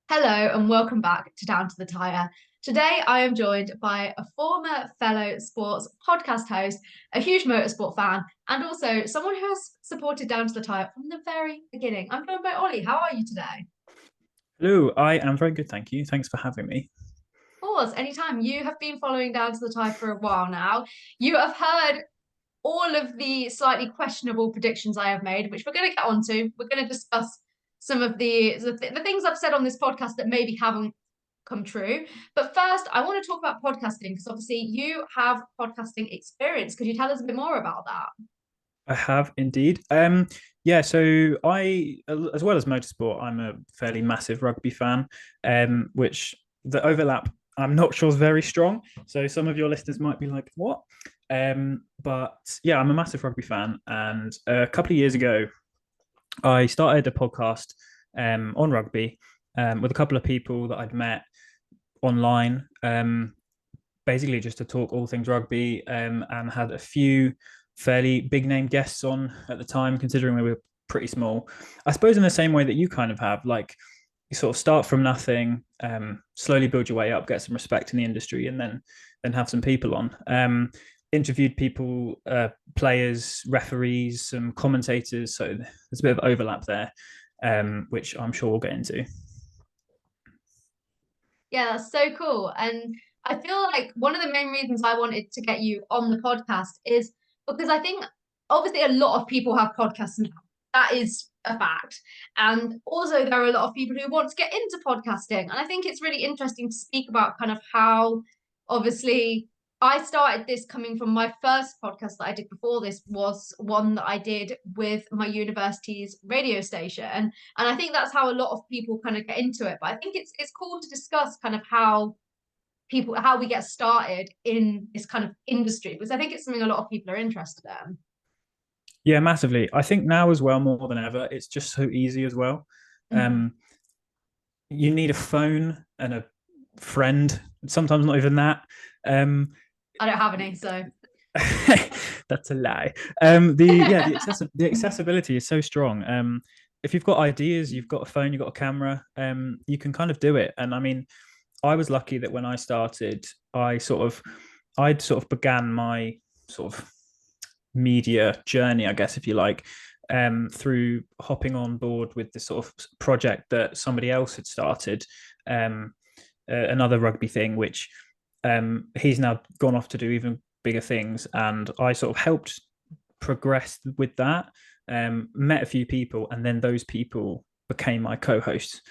Hello and welcome back to Down to the Tyre. Today I am joined by a former fellow sports podcast host, a huge motorsport fan, and also someone who has supported Down to the Tyre from the very beginning. I'm joined by Ollie. How are you today? Hello, I am very good, thank you. Thanks for having me. Of course, anytime. You have been following Down to the Tyre for a while now. You have heard all of the slightly questionable predictions I have made, which we're going to get onto. We're going to discuss some of the things I've said on this podcast that maybe haven't come true. But first, I want to talk about podcasting because obviously you have podcasting experience. Could you tell us a bit more about that? I have indeed. Yeah, so as well as motorsport, I'm a fairly massive rugby fan, which the overlap I'm not sure is very strong. So some of your listeners might be like, "What?" But yeah, I'm a massive rugby fan, and a couple of years ago, I started a podcast on rugby with a couple of people that I'd met online. Basically just to talk all things rugby, and had a few fairly big name guests on at the time, considering we were pretty small. I suppose in the same way that you kind of have, like you sort of start from nothing, slowly build your way up, get some respect in the industry, and then have some people on. Interviewed people, players, referees, some commentators. So there's a bit of overlap there, which I'm sure we'll get into. Yeah, that's so cool. And I feel like one of the main reasons I wanted to get you on the podcast is because I think obviously a lot of people have podcasts now. That is a fact. And also there are a lot of people who want to get into podcasting. And I think it's really interesting to speak about kind of how obviously I started this coming from my first podcast that I did before this was one that I did with my university's radio station. And I think that's how a lot of people kind of get into it. But I think it's cool to discuss kind of how we get started in this kind of industry because I think it's something a lot of people are interested in. Yeah, massively. I think now as well, more than ever, it's just so easy as well. Mhm. Um, you need a phone and a friend, sometimes not even that. Um, I don't have any, so that's a lie. The accessibility is so strong. If you've got ideas, you've got a phone, you've got a camera, you can kind of do it. And I mean, I was lucky that when I started, I'd sort of began my sort of media journey, I guess, if you like, through hopping on board with this sort of project that somebody else had started, another rugby thing, which he's now gone off to do even bigger things. And I sort of helped progress with that, met a few people, and then those people became my co-hosts,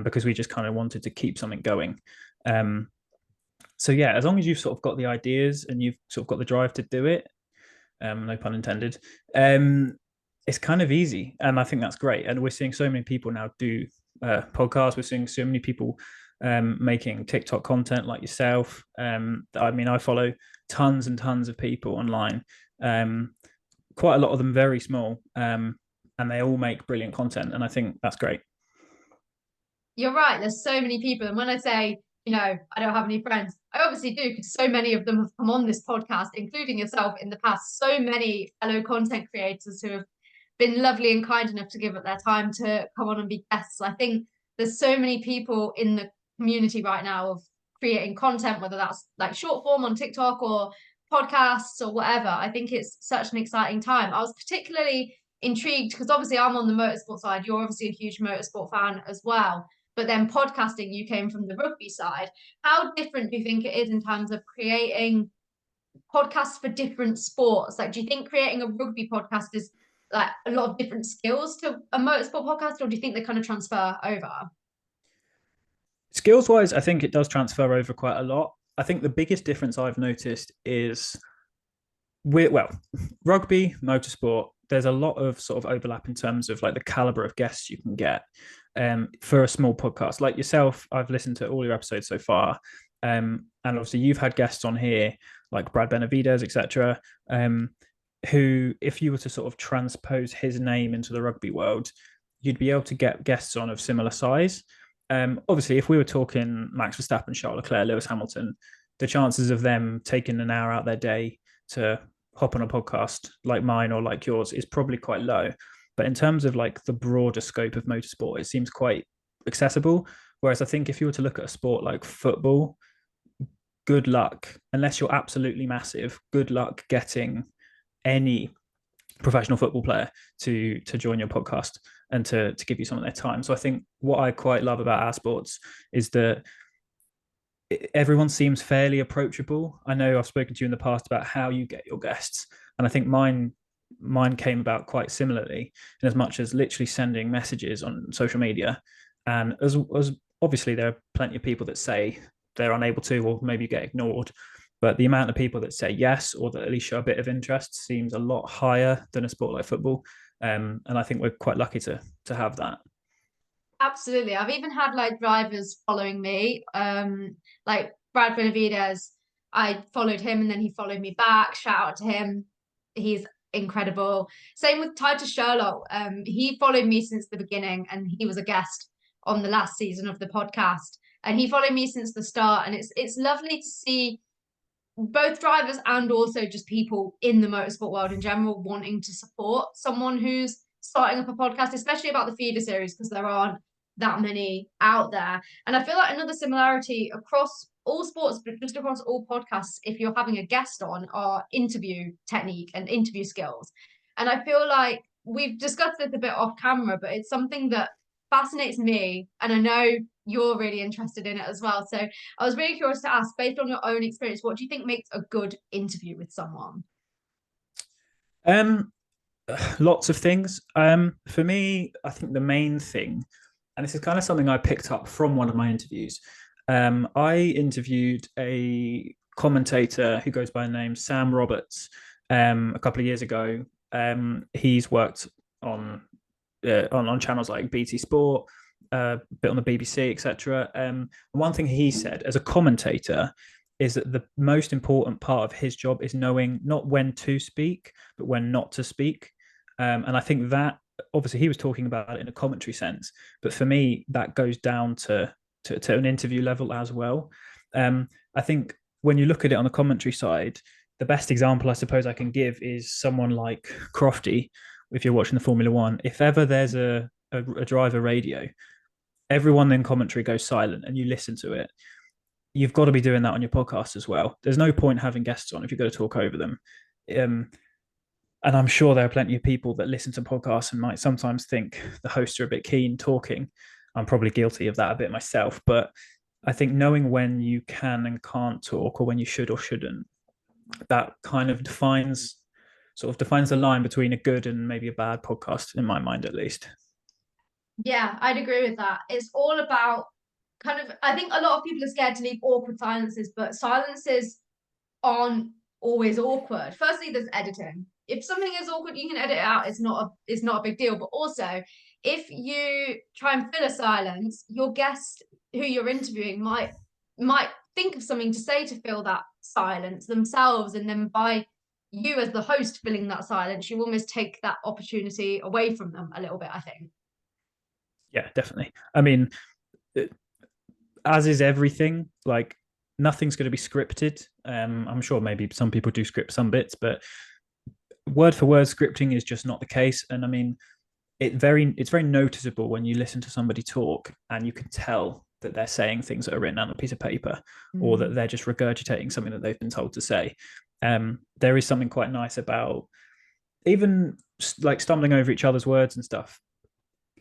because we just kind of wanted to keep something going. Um, so yeah, as long as you've sort of got the ideas and you've sort of got the drive to do it, no pun intended, it's kind of easy. And I think that's great. And we're seeing so many people now do podcasts. We're seeing so many people making TikTok content like yourself. I mean, I follow tons and tons of people online, quite a lot of them very small, and they all make brilliant content. And I think that's great. you're right. There's so many people. And when I say, I don't have any friends, I obviously do because so many of them have come on this podcast, including yourself in the past. So many fellow content creators who have been lovely and kind enough to give up their time to come on and be guests. I think there's so many people in the community right now of creating content, whether that's like short form on TikTok or podcasts or whatever. I think it's such an exciting time. I was particularly intrigued because obviously I'm on the motorsport side. You're obviously a huge motorsport fan as well. But then podcasting, you came from the rugby side. How different do you think it is in terms of creating podcasts for different sports? Like, do you think creating a rugby podcast is like a lot of different skills to a motorsport podcast, or do you think they kind of transfer over? Skills wise, I think it does transfer over quite a lot. I think the biggest difference I've noticed is well, rugby, motorsport, there's a lot of sort of overlap in terms of like the caliber of guests you can get, for a small podcast like yourself. I've listened to all your episodes so far, and obviously you've had guests on here like Brad Benavides, etc., who, if you were to sort of transpose his name into the rugby world, you'd be able to get guests on of similar size. Obviously, if we were talking Max Verstappen, Charles Leclerc, Lewis Hamilton, the chances of them taking an hour out their day to hop on a podcast like mine or like yours is probably quite low. But in terms of like the broader scope of motorsport, it seems quite accessible. Whereas I think if you were to look at a sport like football, good luck, unless you're absolutely massive, good luck getting any professional football player to join your podcast and to give you some of their time. So I think what I quite love about our sports is that everyone seems fairly approachable. I know I've spoken to you in the past about how you get your guests, and I think mine came about quite similarly, in as much as literally sending messages on social media. And as obviously there are plenty of people that say they're unable to, or maybe get ignored, but the amount of people that say yes, or that at least show a bit of interest, seems a lot higher than a sport like football. And I think we're quite lucky to have that. Absolutely. I've even had like drivers following me. Like Brad Benavides, I followed him and then he followed me back. Shout out to him. He's incredible. Same with Tyre Sherlock. He followed me since the beginning and he was a guest on the last season of the podcast. And he followed me since the start. And it's lovely to see both drivers and also just people in the motorsport world in general wanting to support someone who's starting up a podcast, especially about the feeder series, because there aren't that many out there. And I feel like another similarity across all sports, but just across all podcasts, if you're having a guest on, are interview technique and interview skills. And I feel like we've discussed this a bit off camera, but it's something that fascinates me. And I know you're really interested in it as well. So I was really curious to ask, based on your own experience, what do you think makes a good interview with someone? Um, Lots of things. For me, I think the main thing, and this is kind of something I picked up from one of my interviews. I interviewed a commentator who goes by the name Sam Roberts a couple of years ago. He's worked on channels like BT Sport, a bit on the BBC, etc. One thing he said as a commentator is that the most important part of his job is knowing not when to speak, but when not to speak. And I think that obviously he was talking about it in a commentary sense, but for me that goes down to an interview level as well. I think when you look at it on the commentary side, the best example I suppose I can give is someone like Crofty. If you're watching the Formula One, if ever there's a driver radio, everyone in commentary goes silent and you listen to it. You've got to be doing that on your podcast as well. There's no point having guests on if you've got to talk over them. And I'm sure there are plenty of people that listen to podcasts and might sometimes think the hosts are a bit keen talking. I'm probably guilty of that a bit myself, but I think knowing when you can and can't talk, or when you should or shouldn't, that kind of defines the line between a good and maybe a bad podcast, in my mind at least. Yeah, I'd agree with that. It's all about kind of, I think a lot of people are scared to leave awkward silences, but silences aren't always awkward. Firstly, there's editing. If something is awkward, you can edit it out. It's not a big deal. But also, if you try and fill a silence, your guest who you're interviewing might think of something to say to fill that silence themselves, and then by you as the host filling that silence, you almost take that opportunity away from them a little bit, I think. Yeah, definitely. I mean, as is everything, like nothing's going to be scripted. I'm sure maybe some people do script some bits, but word for word scripting is just not the case. And I mean, it's very noticeable when you listen to somebody talk and you can tell that they're saying things that are written on a piece of paper, or that they're just regurgitating something that they've been told to say. There is something quite nice about even like stumbling over each other's words and stuff.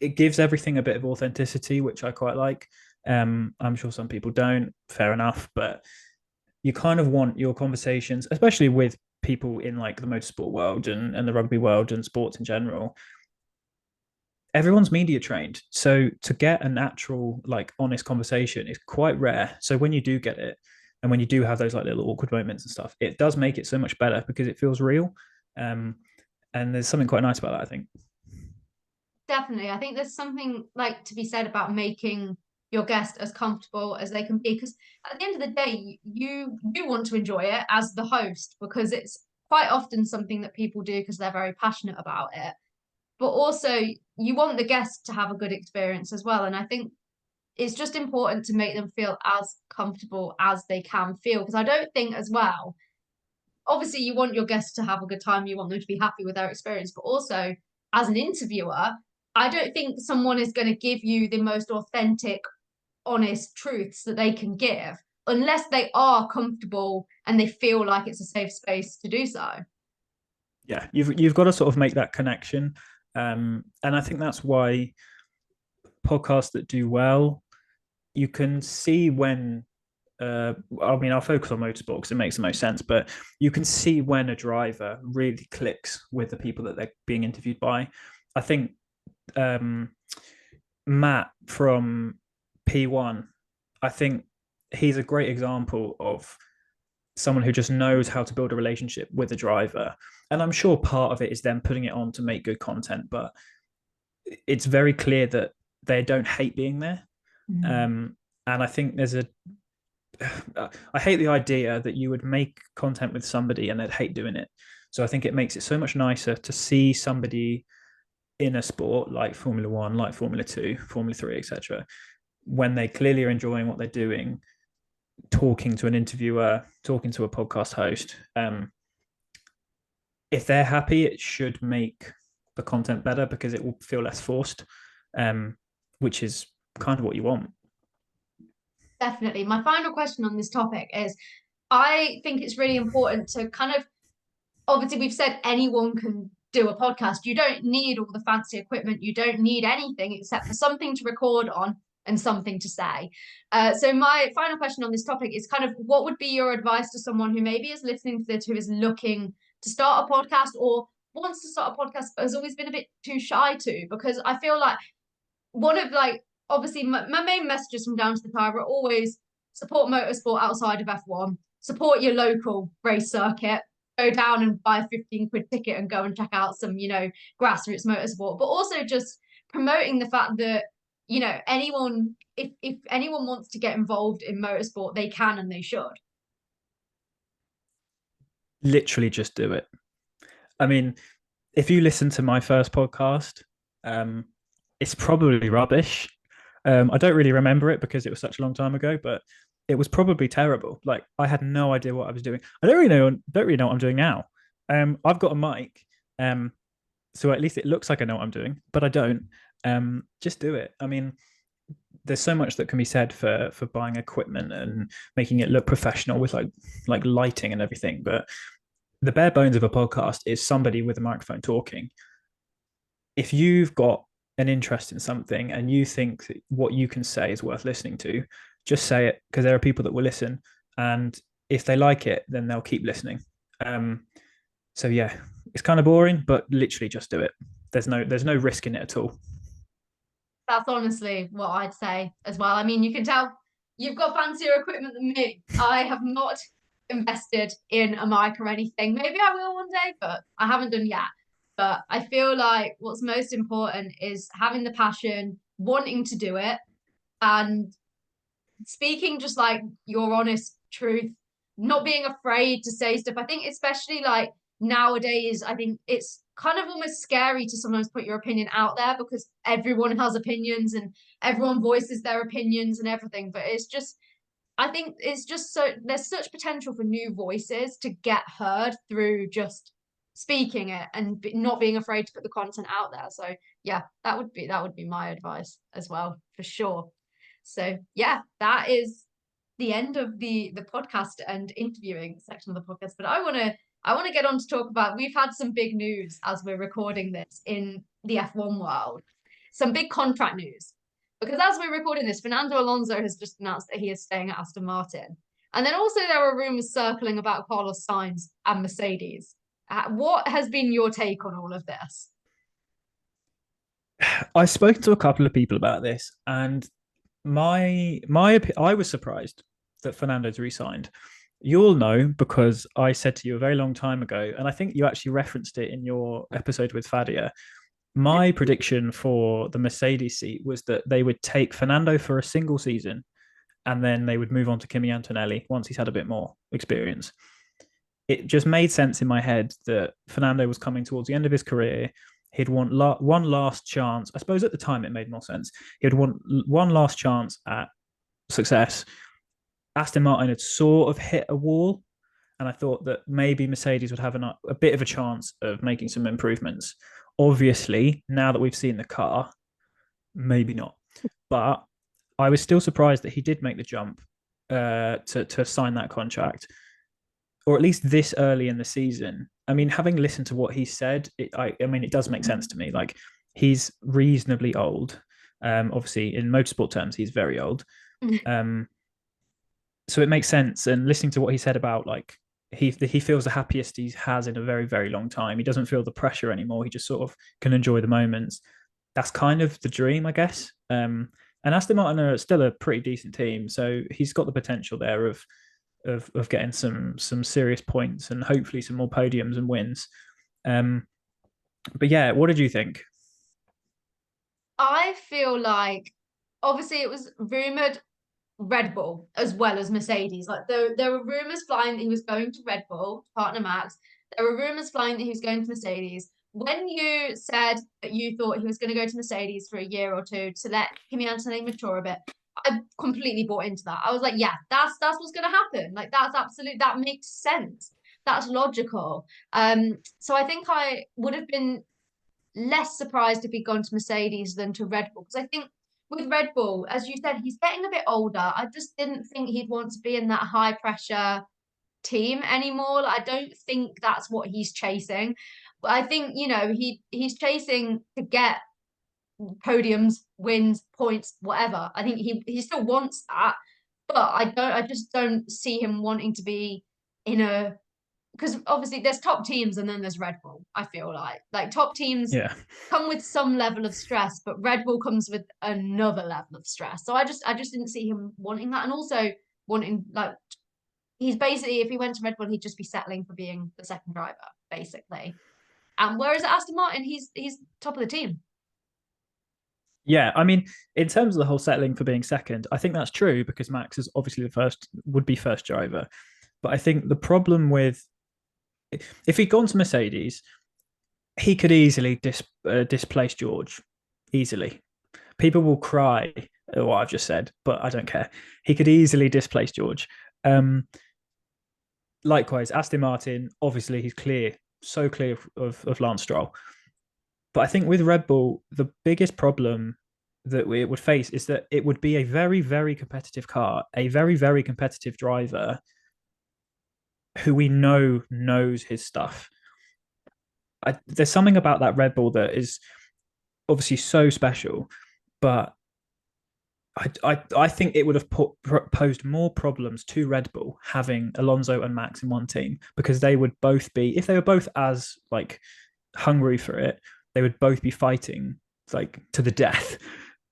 It gives everything a bit of authenticity, which I quite like. I'm sure some people don't, fair enough, but you kind of want your conversations, especially with people in like the motorsport world and the rugby world and sports in general. Everyone's media trained, so to get an actual like honest conversation is quite rare. So when you do get it, and when you do have those like little awkward moments and stuff, it does make it so much better because it feels real. um and there's something quite nice about that, I think. Definitely. I think there's something like to be said about making your guest as comfortable as they can be. Because at the end of the day, you want to enjoy it as the host, because it's quite often something that people do because they're very passionate about it. But also you want the guest to have a good experience as well. And I think it's just important to make them feel as comfortable as they can feel. Because I don't think as well, obviously you want your guests to have a good time, you want them to be happy with their experience, but also as an interviewer, I don't think someone is going to give you the most authentic honest truths that they can give unless they are comfortable and they feel like it's a safe space to do so. Yeah, you've got to sort of make that connection, and I think that's why podcasts that do well, you can see when. I mean, I'll focus on motorsport because it makes the most sense, but you can see when a driver really clicks with the people that they're being interviewed by. I think Matt from P1, I think he's a great example of someone who just knows how to build a relationship with a driver. And I'm sure part of it is them putting it on to make good content, but it's very clear that they don't hate being there. And I think I hate the idea that you would make content with somebody and they'd hate doing it. So I think it makes it so much nicer to see somebody in a sport like Formula One, like Formula Two, Formula Three, etc., when they clearly are enjoying what they're doing, talking to an interviewer, talking to a podcast host. If they're happy, it should make the content better because it will feel less forced, which is kind of what you want. Definitely. My final question on this topic is, I think it's really important to kind of, obviously we've said anyone can do a podcast. You don't need all the fancy equipment. You don't need anything except for something to record on and something to say. So my final question on this topic is kind of, what would be your advice to someone who maybe is listening to this, who is looking to start a podcast or wants to start a podcast, but has always been a bit too shy to? Because I feel like one of like, obviously my main messages from Down to the Tyre are always support motorsport outside of F1, support your local race circuit, go down and buy a 15 quid ticket and go and check out some, grassroots motorsport, but also just promoting the fact that, anyone, if anyone wants to get involved in motorsport, they can and they should. Literally just do it. I mean, if you listen to my first podcast, it's probably rubbish. I don't really remember it because it was such a long time ago, but it was probably terrible. Like I had no idea what I was doing. I don't really know what I'm doing now. I've got a mic, so at least it looks like I know what I'm doing, but I don't. Just do it. I mean, there's so much that can be said for buying equipment and making it look professional with like lighting and everything, but the bare bones of a podcast is somebody with a microphone talking. If you've got an interest in something and you think that what you can say is worth listening to, just say it, because there are people that will listen, and if they like it, then they'll keep listening. So yeah, it's kind of boring, but literally just do it. There's no risk in it at all. That's honestly what I'd say as well. I mean, you can tell you've got fancier equipment than me. I have not invested in a mic or anything. Maybe I will one day, but I haven't done yet. But I feel like what's most important is having the passion, wanting to do it, and speaking just like your honest truth, not being afraid to say stuff. I think especially like nowadays, I think it's kind of almost scary to sometimes put your opinion out there because everyone has opinions and everyone voices their opinions and everything. But I think it's just so there's such potential for new voices to get heard through just speaking it and not being afraid to put the content out there. So yeah, that would be my advice as well, for sure. So yeah, that is the end of the podcast and interviewing section of the podcast. But I want to get on to talk about, we've had some big news as we're recording this in the F1 world, some big contract news. Because as we're recording this, Fernando Alonso has just announced that he is staying at Aston Martin. And then also there are rumors circling about Carlos Sainz and Mercedes. What has been your take on all of this? I've spoken to a couple of people about this, and I was surprised that Fernando's re-signed. You'll know because I said to you a very long time ago, and I think you actually referenced it in your episode with Fadia. My prediction for the Mercedes seat was that they would take Fernando for a single season and then they would move on to Kimi Antonelli once he's had a bit more experience. It just made sense in my head that Fernando was coming towards the end of his career. He'd want one last chance. I suppose at the time it made more sense. He'd want one last chance at success. Aston Martin had sort of hit a wall, and I thought that maybe Mercedes would have a bit of a chance of making some improvements. Obviously, now that we've seen the car, maybe not. But I was still surprised that he did make the jump to sign that contract, or at least this early in the season. I mean, having listened to what he said, I mean, it does make sense to me. Like, he's reasonably old. Obviously, in motorsport terms, he's very old. Um, so it makes sense. And listening to what he said about like he feels the happiest he has in a very, very long time. He doesn't feel the pressure anymore. He just sort of can enjoy the moments. That's kind of the dream, I guess. And Aston Martin are still a pretty decent team, so he's got the potential there of getting some serious points and hopefully some more podiums and wins. But yeah, what did you think? I feel like obviously it was rumored Red Bull as well as Mercedes. Like there were rumors flying that he was going to Red Bull, partner Max. There were rumors flying that he was going to Mercedes. When you said that you thought he was going to go to Mercedes for a year or two to let Kimi Antonelli mature a bit, I completely bought into that. I was like, yeah, that's what's going to happen. Like that's absolute. That makes sense. That's logical. So I think I would have been less surprised if he'd gone to Mercedes than to Red Bull. Because I think with Red Bull, as you said, he's getting a bit older. I just didn't think he'd want to be in that high pressure team anymore. I don't think that's what he's chasing. But I think, he's chasing to get podiums, wins, points, whatever. I think he still wants that. But I just don't see him wanting to be in a because obviously there's top teams and then there's Red Bull. I feel like top teams Yeah. come with some level of stress, but Red Bull comes with another level of stress. So I just didn't see him wanting that, and also wanting like he's basically if he went to Red Bull, he'd just be settling for being the second driver, basically. And whereas at Aston Martin, he's top of the team. Yeah, I mean, in terms of the whole settling for being second, I think that's true because Max is obviously the first, would be first driver. But I think the problem with if he'd gone to Mercedes, he could easily displace George, easily. People will cry at what I've just said, but I don't care. He could easily displace George. Um, Likewise, Aston Martin, obviously, he's clear, so clear of Lance Stroll. But I think with Red Bull, the biggest problem that we would face is that it would be a very, very competitive car, a very, very competitive driver who we know knows his stuff. There's something about that Red Bull that is obviously so special, but I think it would have posed more problems to Red Bull having Alonso and Max in one team because they would both be, if they were both as like hungry for it, they would both be fighting like to the death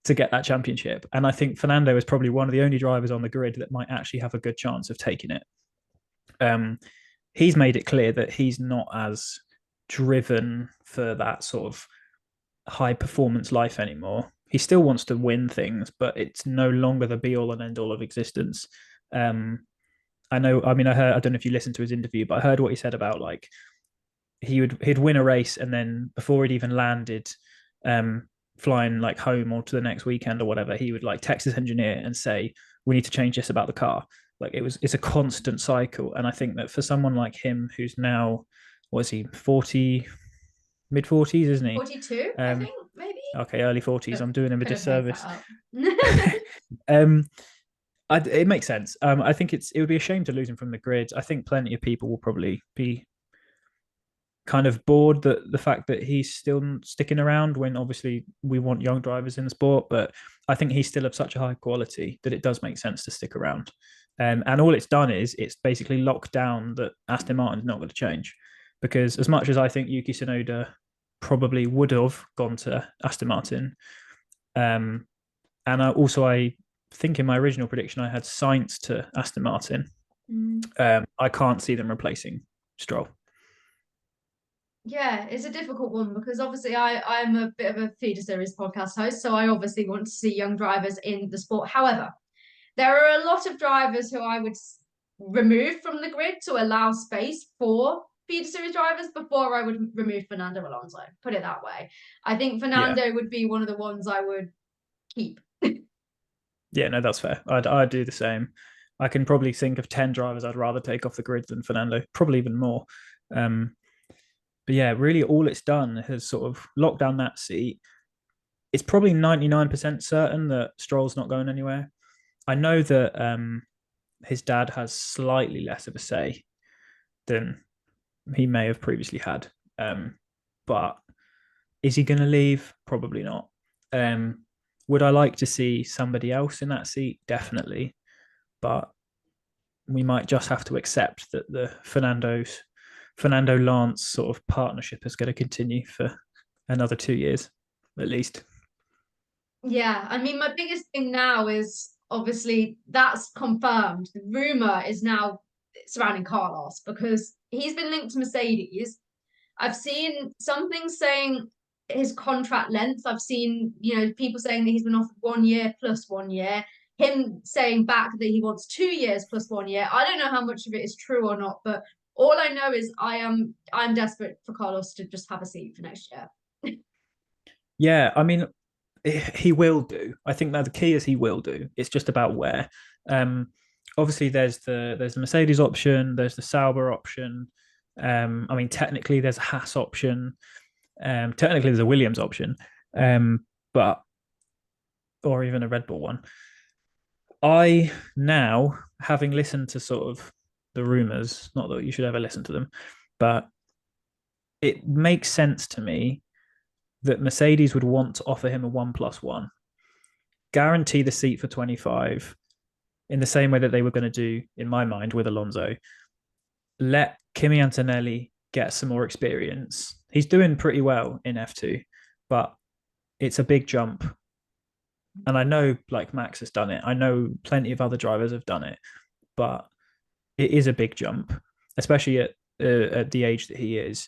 to get that championship. And I think Fernando is probably one of the only drivers on the grid that might actually have a good chance of taking it. He's made it clear that he's not as driven for that sort of high performance life anymore. He still wants to win things, but it's no longer the be all and end all of existence. I know. I mean, I heard. I don't know if you listened to his interview, but I heard what he said about like he'd win a race and then before he'd even landed, flying like home or to the next weekend or whatever, he would like text his engineer and say, "We need to change this about the car." Like it's a constant cycle, and I think that for someone like him who's now, what is he, 40, mid 40s, isn't he? 42, I think, maybe. Okay, early 40s. I'm doing him a disservice. It makes sense. I think it would be a shame to lose him from the grid. I think plenty of people will probably be kind of bored that the fact that he's still sticking around when obviously we want young drivers in the sport, but I think he's still of such a high quality that it does make sense to stick around. And all it's done is it's basically locked down that Aston Martin's not going to change, because as much as I think Yuki Tsunoda probably would have gone to Aston Martin, and I think in my original prediction I had Sainz to Aston Martin. I can't see them replacing Stroll. Yeah, it's a difficult one because obviously I'm a bit of a feeder series podcast host, so I obviously want to see young drivers in the sport. However, there are a lot of drivers who I would remove from the grid to allow space for feeder series drivers before I would remove Fernando Alonso. Put it that way. I think Fernando would be one of the ones I would keep. Yeah, no, that's fair. I'd do the same. I can probably think of 10 drivers I'd rather take off the grid than Fernando, probably even more. But yeah, really all it's done has sort of locked down that seat. it's probably 99% certain that Stroll's not going anywhere. I know that his dad has slightly less of a say than he may have previously had. But is he going to leave? Probably not. Would I like to see somebody else in that seat? Definitely. But we might just have to accept that the Fernando Lance sort of partnership is going to continue for another 2 years at least. Yeah, I mean, my biggest thing now is obviously that's confirmed. The rumor is now surrounding Carlos because he's been linked to Mercedes. I've seen some things saying his contract length. I've seen, people saying that he's been offered 1 year plus 1 year. Him saying back that he wants 2 years plus 1 year. I don't know how much of it is true or not, but all I know is I'm desperate for Carlos to just have a seat for next year. Yeah, I mean, he will do. I think that the key is he will do. It's just about where. Um, Obviously, there's the Mercedes option, there's the Sauber option. I mean, technically, there's a Haas option. Technically, there's a Williams option, but or even a Red Bull one. I now, having listened to sort of the rumors, not that you should ever listen to them, but it makes sense to me that Mercedes would want to offer him a 1+1, guarantee the seat for 25 in the same way that they were going to do, in my mind, with Alonso. Let Kimi Antonelli get some more experience. He's doing pretty well in F2, but it's a big jump. And I know like Max has done it. I know plenty of other drivers have done it, but it is a big jump, especially at the age that he is,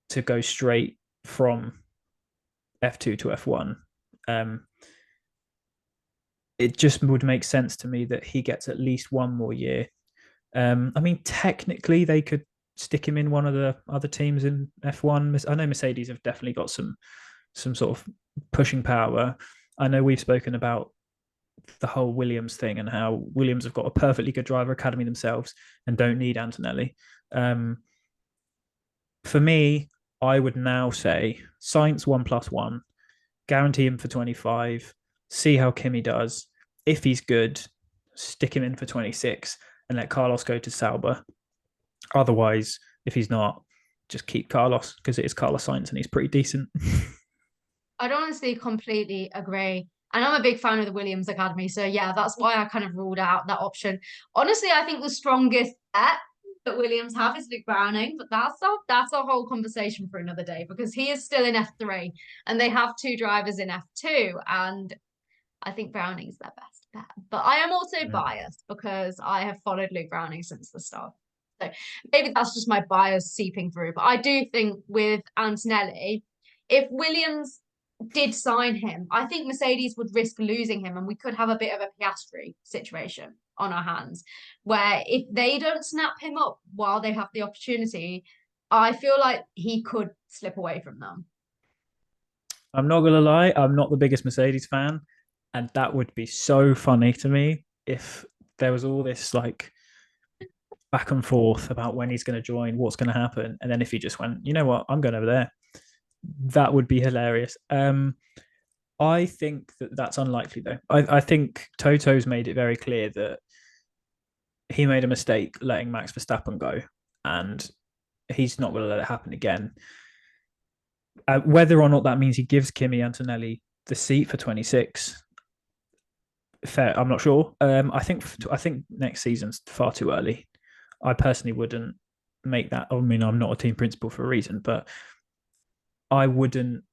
to go straight from F2 to F1. It just would make sense to me that he gets at least one more year. I mean, technically, they could stick him in one of the other teams in F1. I know Mercedes have definitely got some sort of pushing power. I know we've spoken about the whole Williams thing and how Williams have got a perfectly good driver academy themselves and don't need Antonelli. For me, I would now say Sainz 1+1, guarantee him for 25, see how Kimi does. If he's good, stick him in for 26 and let Carlos go to Sauber. Otherwise, if he's not, just keep Carlos because it is Carlos Sainz and he's pretty decent. I'd honestly completely agree. And I'm a big fan of the Williams Academy. So yeah, that's why I kind of ruled out that option. Honestly, I think the strongest bet that Williams have is Luke Browning, but that's a whole conversation for another day because he is still in F3 and they have two drivers in F2. And I think Browning's their best bet. But I am also biased because I have followed Luke Browning since the start. So maybe that's just my bias seeping through. But I do think with Antonelli, if Williams did sign him, I think Mercedes would risk losing him and we could have a bit of a Piastri situation on our hands where if they don't snap him up while they have the opportunity, I feel like he could slip away from them. I'm not going to lie, I'm not the biggest Mercedes fan. And that would be so funny to me if there was all this like back and forth about when he's going to join, what's going to happen. And then if he just went, you know what, I'm going over there, that would be hilarious. I think that that's unlikely, though. I think Toto's made it very clear that he made a mistake letting Max Verstappen go, and he's not going to let it happen again. Whether or not that means he gives Kimi Antonelli the seat for 26, fair, I'm not sure. I think next season's far too early. I personally wouldn't make that. I mean, I'm not a team principal for a reason, but I wouldn't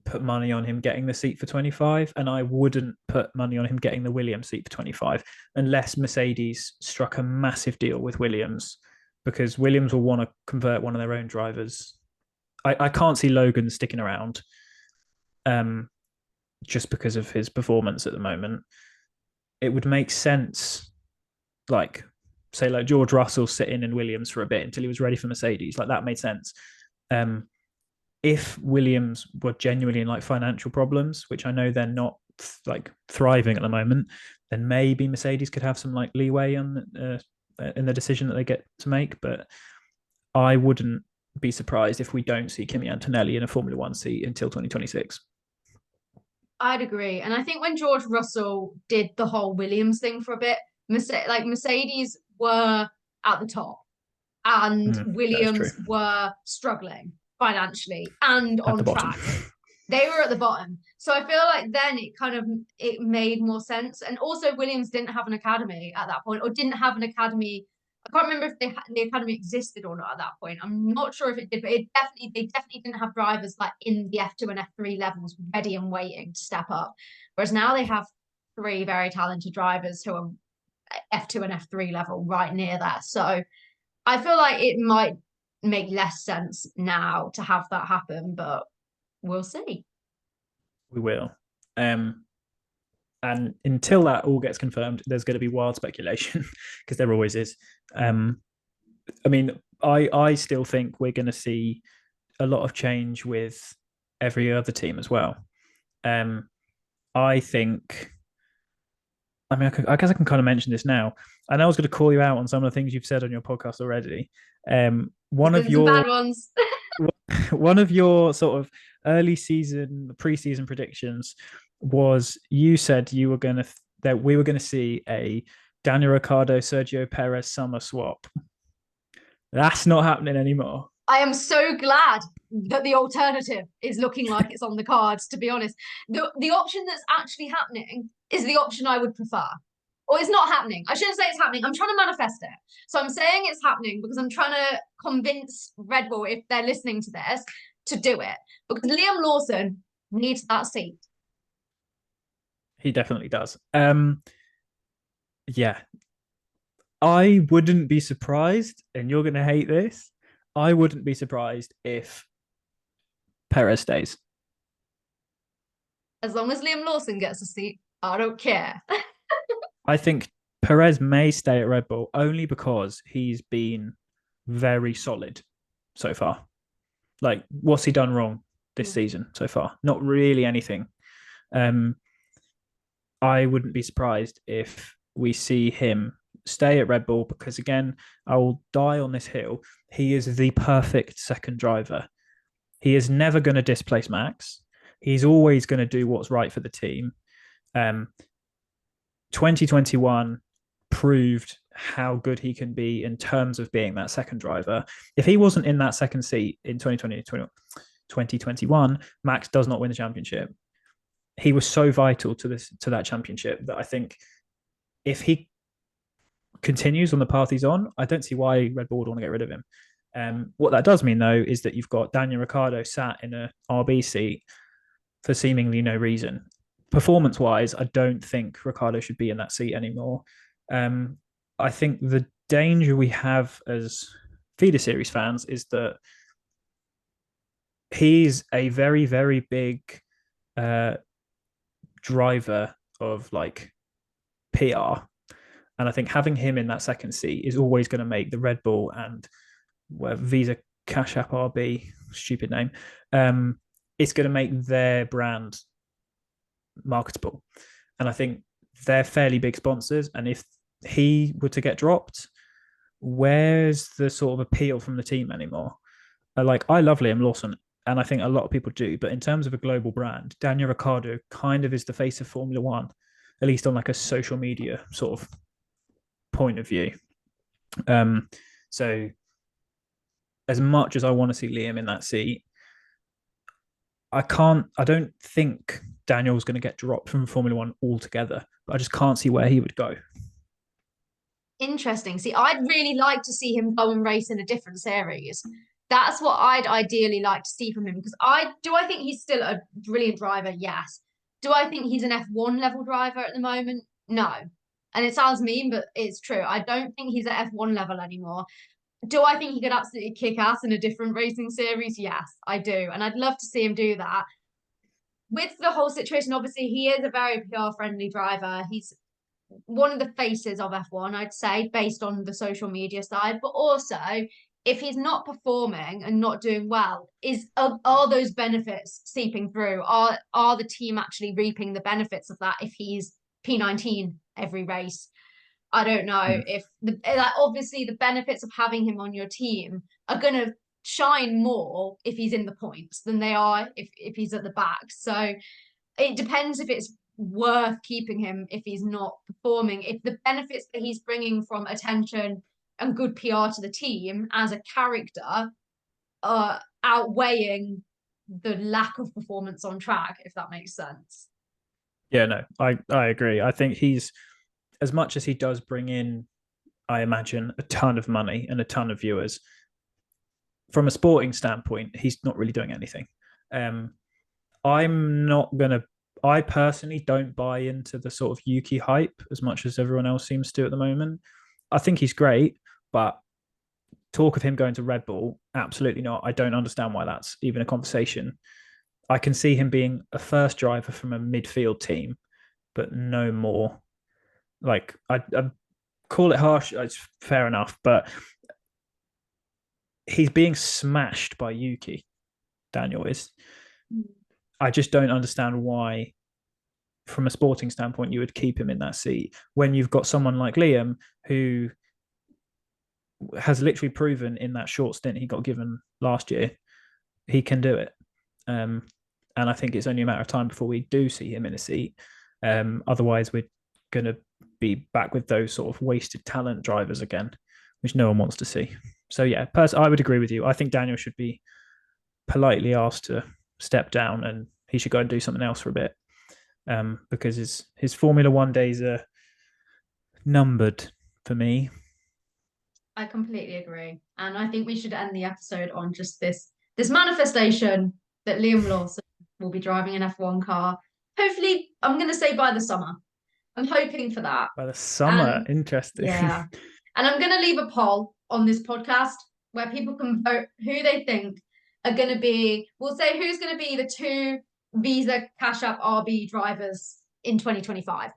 put money on him getting the seat for 25, and I wouldn't put money on him getting the Williams seat for 25 unless Mercedes struck a massive deal with Williams, because Williams will want to convert one of their own drivers. I can't see Logan sticking around just because of his performance at the moment. It would make sense, like, say, like George Russell sitting in Williams for a bit until he was ready for Mercedes. Like, that made sense. If Williams were genuinely in like financial problems, which I know they're not like thriving at the moment, then maybe Mercedes could have some like leeway on in the decision that they get to make. But I wouldn't be surprised if we don't see Kimi Antonelli in a Formula One seat until 2026. I'd agree. And I think when George Russell did the whole Williams thing for a bit, Mercedes were at the top and That is true. Williams were struggling financially and At the on bottom. track. They were at the bottom. So I feel like then it made more sense. And also Williams didn't have an academy at that point, or didn't have an academy. I can't remember if the academy existed or not at that point. I'm not sure if it did, but they definitely didn't have drivers like in the F2 and F3 levels ready and waiting to step up. Whereas now they have three very talented drivers who are F2 and F3 level right near that. So I feel like it might make less sense now to have that happen, but we'll see. We will. And until that all gets confirmed, there's going to be wild speculation because there always is. I mean, I still think we're going to see a lot of change with every other team as well. I think. I mean, I guess I can kind of mention this now. I know I was going to call you out on some of the things you've said on your podcast already. One of Some your bad ones. one of your sort of early season, preseason predictions was you said you were going to that we were going to see a Daniel Ricciardo, Sergio Perez summer swap. That's not happening anymore. I am so glad that the alternative is looking like it's on the cards, to be honest. The option that's actually happening is the option I would prefer. Or it's not happening. I shouldn't say it's happening. I'm trying to manifest it. So I'm saying it's happening because I'm trying to convince Red Bull, if they're listening to this, to do it. Because Liam Lawson needs that seat. He definitely does. Yeah. I wouldn't be surprised, and you're going to hate this. I wouldn't be surprised if Perez stays. As long as Liam Lawson gets a seat, I don't care. I think Perez may stay at Red Bull only because he's been very solid so far. Like, what's he done wrong this season so far? Not really anything. I wouldn't be surprised if we see him stay at Red Bull because, again, I will die on this hill. He is the perfect second driver. He is never going to displace Max. He's always going to do what's right for the team. 2021 proved how good he can be in terms of being that second driver. If he wasn't in that second seat in 2021, Max does not win the championship. He was so vital to that championship that I think if he continues on the path he's on, I don't see why Red Bull would want to get rid of him. What that does mean, though, is that you've got Daniel Ricciardo sat in a RB seat for seemingly no reason. Performance-wise, I don't think Ricciardo should be in that seat anymore. I think the danger we have as feeder series fans is that he's a very, very big driver of like PR. And I think having him in that second seat is always going to make the Red Bull and Visa Cash App RB, stupid name, it's going to make their brand marketable. And I think they're fairly big sponsors. And if he were to get dropped, where's the sort of appeal from the team anymore? Like, I love Liam Lawson, and I think a lot of people do. But in terms of a global brand, Daniel Ricciardo kind of is the face of Formula One, at least on like a social media sort of point of view. So as much as I want to see Liam in that seat, I don't think Daniel's going to get dropped from Formula One altogether, but I just can't see where he would go. Interesting. See, I'd really like to see him go and race in a different series. That's what I'd ideally like to see from him because I think he's still a brilliant driver. Yes. Do I think he's an F1 level driver at the moment? No. And it sounds mean, but it's true. I don't think he's at F1 level anymore. Do I think he could absolutely kick ass in a different racing series? Yes, I do. And I'd love to see him do that. With the whole situation, obviously, he is a very PR friendly driver. He's one of the faces of F1, I'd say, based on the social media side. But also, if he's not performing and not doing well, are those benefits seeping through? Are the team actually reaping the benefits of that if he's P19 every race? I don't know if obviously the benefits of having him on your team are going to shine more if he's in the points than they are if he's at the back. So it depends if it's worth keeping him if he's not performing. If the benefits that he's bringing from attention and good PR to the team as a character are outweighing the lack of performance on track, if that makes sense. Yeah, no, I agree. I think he's, as much as he does bring in, I imagine, a ton of money and a ton of viewers, from a sporting standpoint, he's not really doing anything. I'm not gonna. I personally don't buy into the sort of Yuki hype as much as everyone else seems to at the moment. I think he's great, but talk of him going to Red Bull, absolutely not. I don't understand why that's even a conversation. I can see him being a first driver from a midfield team, but no more. Like I call it harsh. It's fair enough, but he's being smashed by Yuki. Daniel is. I just don't understand why, from a sporting standpoint, you would keep him in that seat when you've got someone like Liam who has literally proven in that short stint he got given last year he can do it. And I think it's only a matter of time before we do see him in a seat. Otherwise, we're going to be back with those sort of wasted talent drivers again, which no one wants to see. So yeah, I would agree with you. I think Daniel should be politely asked to step down and he should go and do something else for a bit, because his Formula One days are numbered for me. I completely agree. And I think we should end the episode on just this manifestation that Liam Lawson will be driving an F1 car. Hopefully, I'm going to say by the summer. I'm hoping for that. By the summer, interesting. Yeah. And I'm going to leave a poll on this podcast where people can vote who they think are going to be, we'll say who's going to be the 2 Visa Cash App RB drivers in 2025.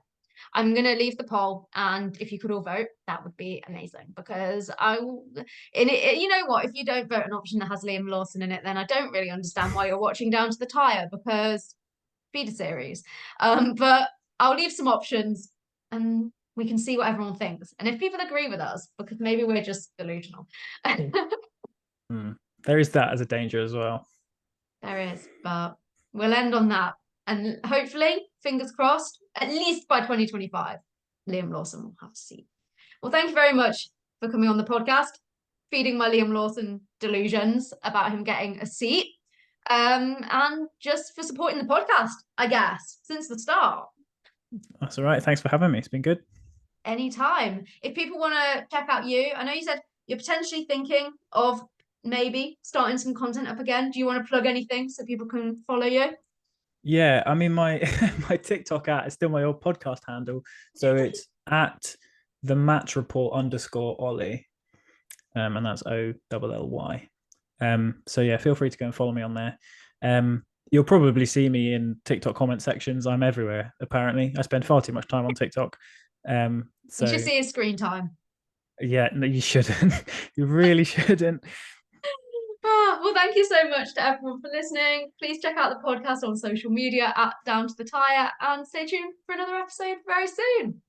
I'm going to leave the poll, and if you could all vote, that would be amazing, because you know what, if you don't vote an option that has Liam Lawson in it, then I don't really understand why you're watching Down to the Tyre, because feed a series. But I'll leave some options and we can see what everyone thinks. And if people agree with us, because maybe we're just delusional. There is that as a danger as well. There is, but we'll end on that. And hopefully, fingers crossed, at least by 2025, Liam Lawson will have a seat. Well, thank you very much for coming on the podcast, feeding my Liam Lawson delusions about him getting a seat, and just for supporting the podcast, I guess, since the start. That's all right. Thanks for having me. It's been good. Anytime. If people want to check out you, I know you said you're potentially thinking of maybe starting some content up again. Do you want to plug anything so people can follow you? Yeah, I mean, my my TikTok is still my old podcast handle, so it's at the match report _Olly, and that's OLLY. So yeah, feel free to go and follow me on there. You'll probably see me in TikTok comment sections. I'm everywhere. Apparently, I spend far too much time on TikTok. So you should see his screen time. Yeah, no, you shouldn't. You really shouldn't. Well, thank you so much to everyone for listening. Please check out the podcast on social media at Down to the Tyre, and stay tuned for another episode very soon.